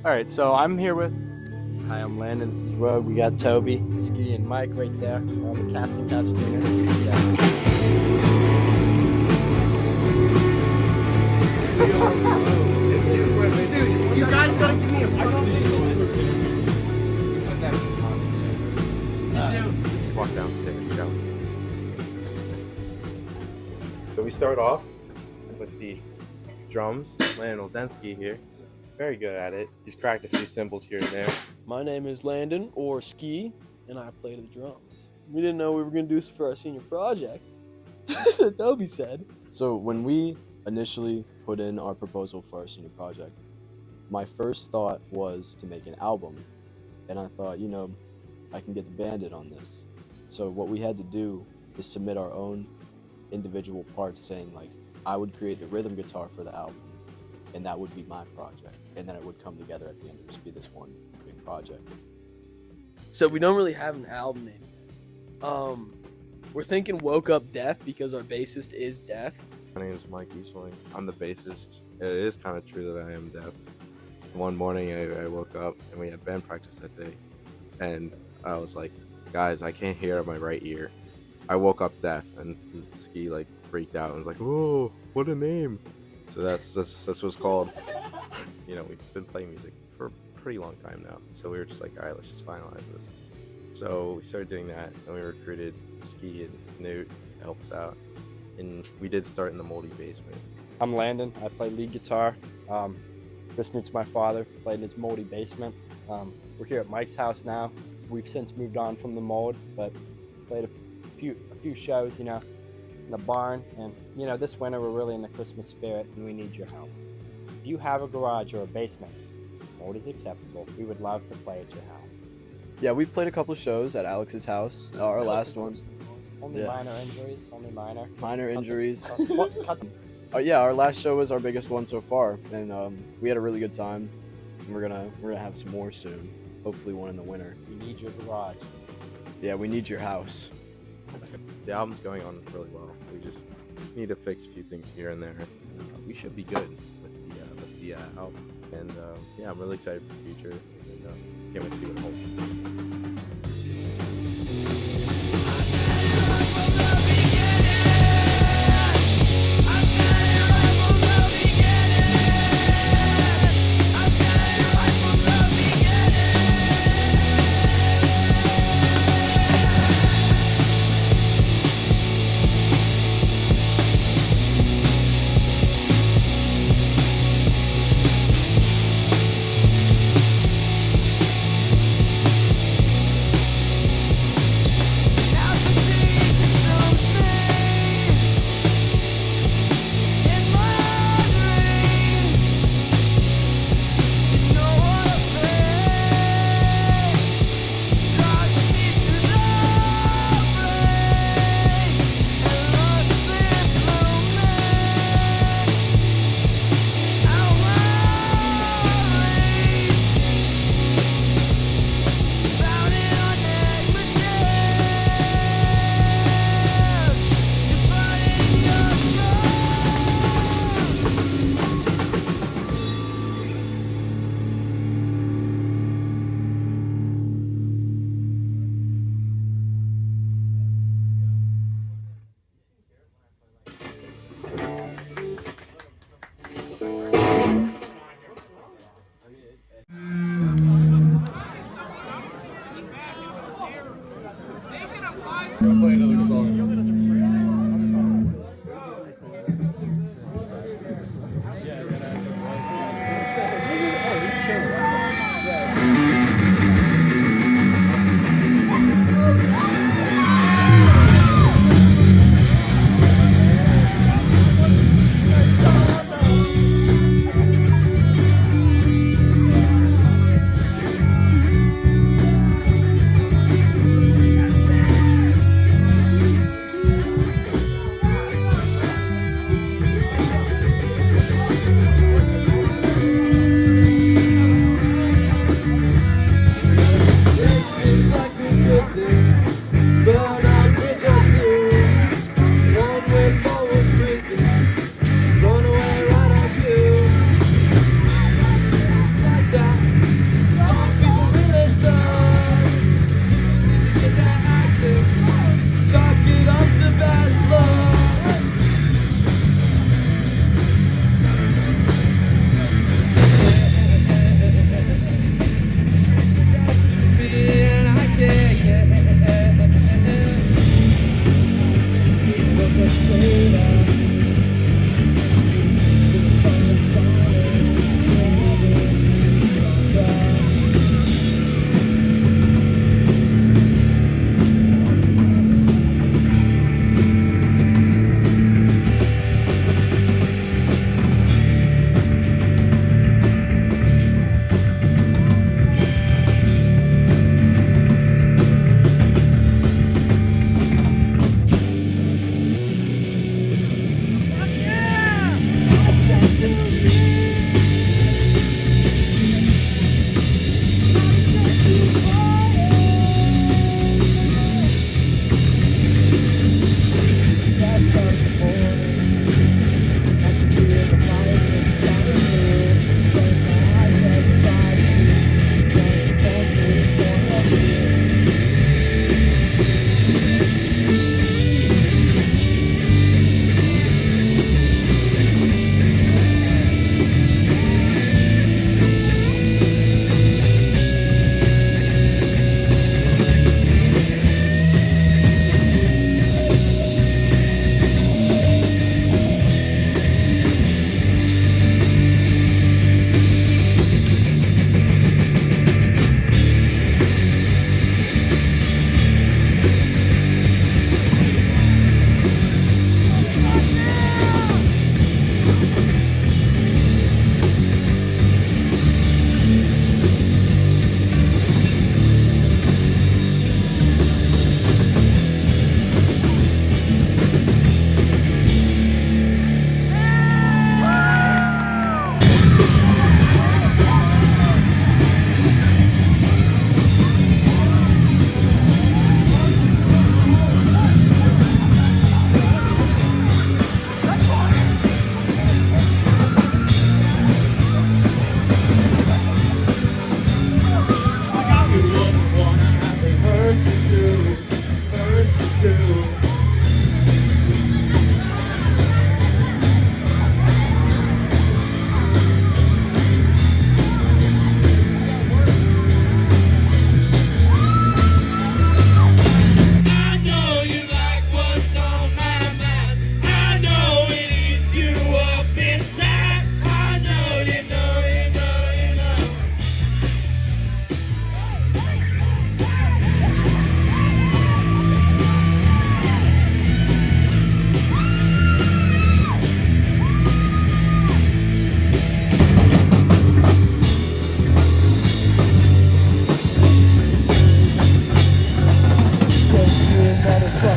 All right, so I'm here with. Hi, I'm Landon. This is Rogue. We got Toby, Ski, and Mike right there on the casting couch tuner. Dude, you guys gotta give me a Let's walk downstairs, go. So we start off with the drums. Landon Oldensky here. Very good at it. He's cracked a few cymbals here and there. My name is Landon, or Ski, and I play the drums. We didn't know we were going to do this for our senior project. That's what Toby said. So when we initially put in our proposal for our senior project, my first thought was to make an album. And I thought, I can get the band in on this. So what we had to do is submit our own individual parts saying, I would create the rhythm guitar for the album, and that would be my project. And then it would come together at the end and just be this one big project. So we don't really have an album name. We're thinking Woke Up Deaf because our bassist is deaf. My name is Mike Eastling. I'm the bassist. It is kind of true that I am deaf. One morning I woke up and we had band practice that day. And I was like, guys, I can't hear my right ear. I woke up deaf, and Ski freaked out and was like, "Oh, what a name!" So that's what it's called. We've been playing music for a pretty long time now. So we were just like, all right, let's just finalize this. So we started doing that, and we recruited Ski and Newt to help us out. And we did start in the moldy basement. I'm Landon. I play lead guitar. Chris Newt's my father. Played in his moldy basement. We're here at Mike's house now. We've since moved on from the mold, but played a few shows, in the barn. And this winter we're really in the Christmas spirit, and we need your help. If you have a garage or a basement, mold is acceptable. We would love to play at your house. Yeah, we played a couple shows at Alex's house. Our last one. Only minor injuries. Only minor. Minor injuries. Cut. Yeah, our last show was our biggest one so far, and we had a really good time. And we're gonna have some more soon. Hopefully one in the winter. We need your garage. Yeah, we need your house. The album's going on really well. We just need to fix a few things here and there. We should be good with the album. And I'm really excited for the future. And can't wait to see what it holds. I'll play another song.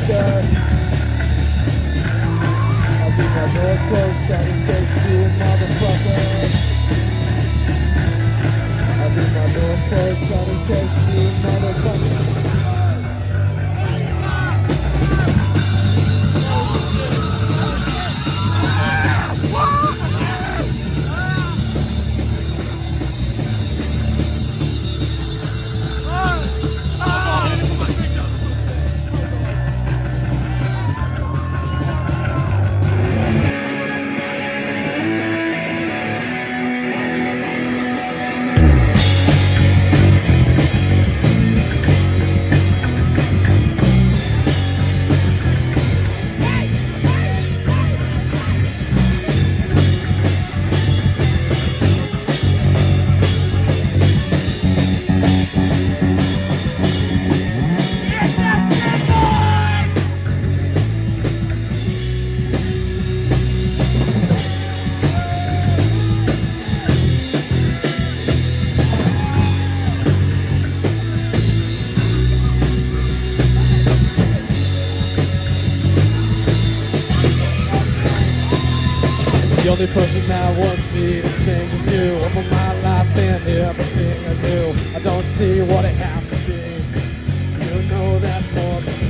motherfucker. I'll be my North Coast, Southern Coast, you motherfucker. I'll be my North Coast, Southern Coast, you motherfucker. The only person that wants me to sing is you. I'm on my life and everything I do. I don't see what it has to be. You know that's more than me.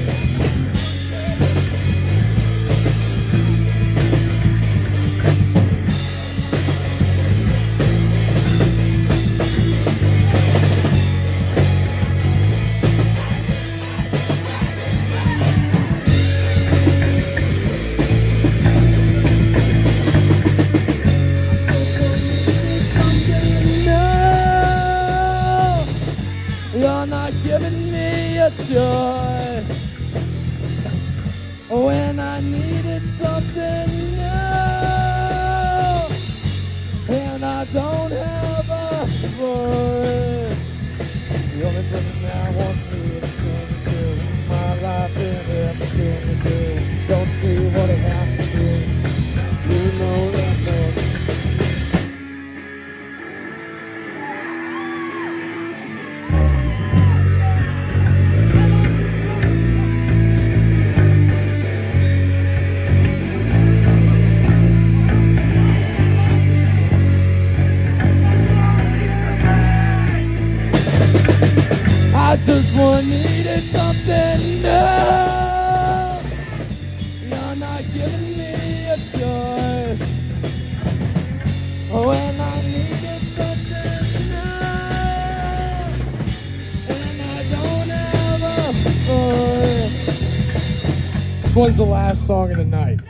You're not giving me a choice when I needed something new, and I don't have a voice. The only person that wants me to sing to my life and everything to do. Don't see what it has to do. You know that more. I just needed something new. You're not giving me a choice when I needed something new, and I don't have a voice. This one's the last song of the night.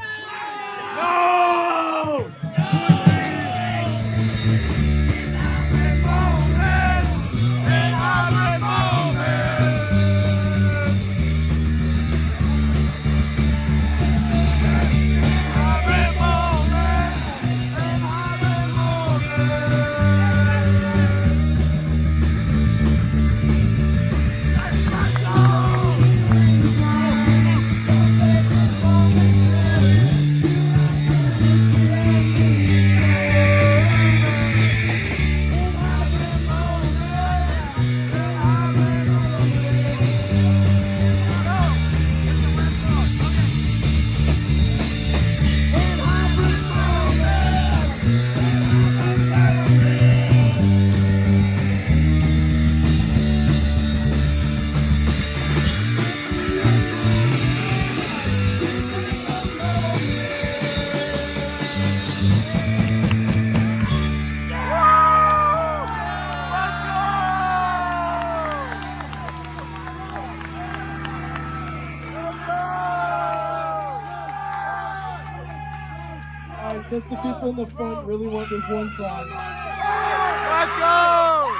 Alright, since the people in the front really want this one song. Let's go!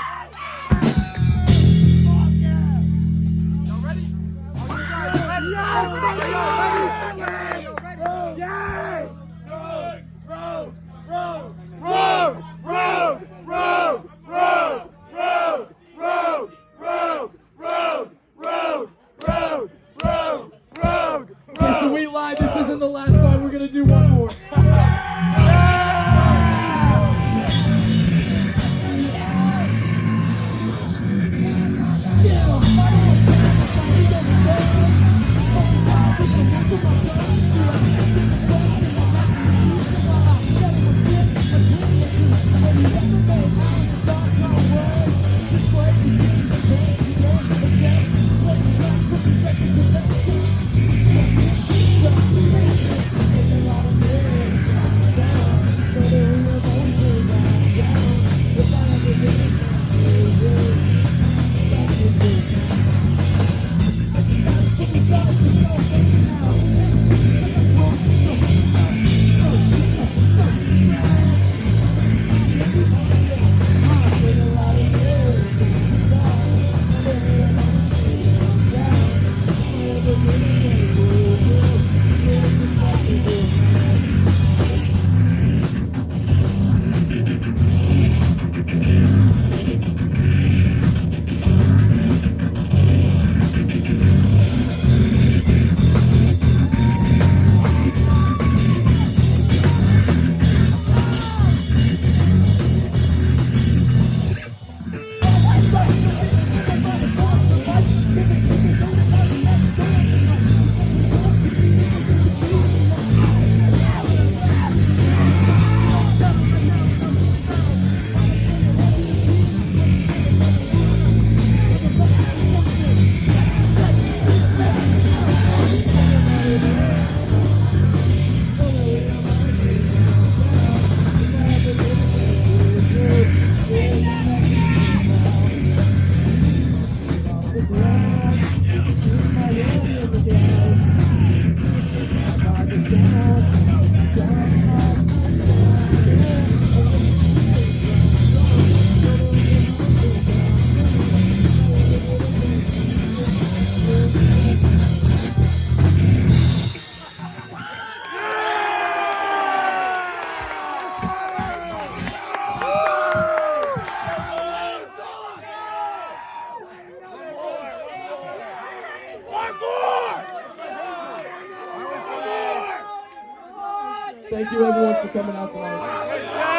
Yes! Road! Road! Road! Road! Road! Road! Road! Road! Road! Road! Road! Road! Road! Road! Okay, so we lied. This isn't the last song. We're gonna do one more. Yeah. Thank you everyone for coming out tonight.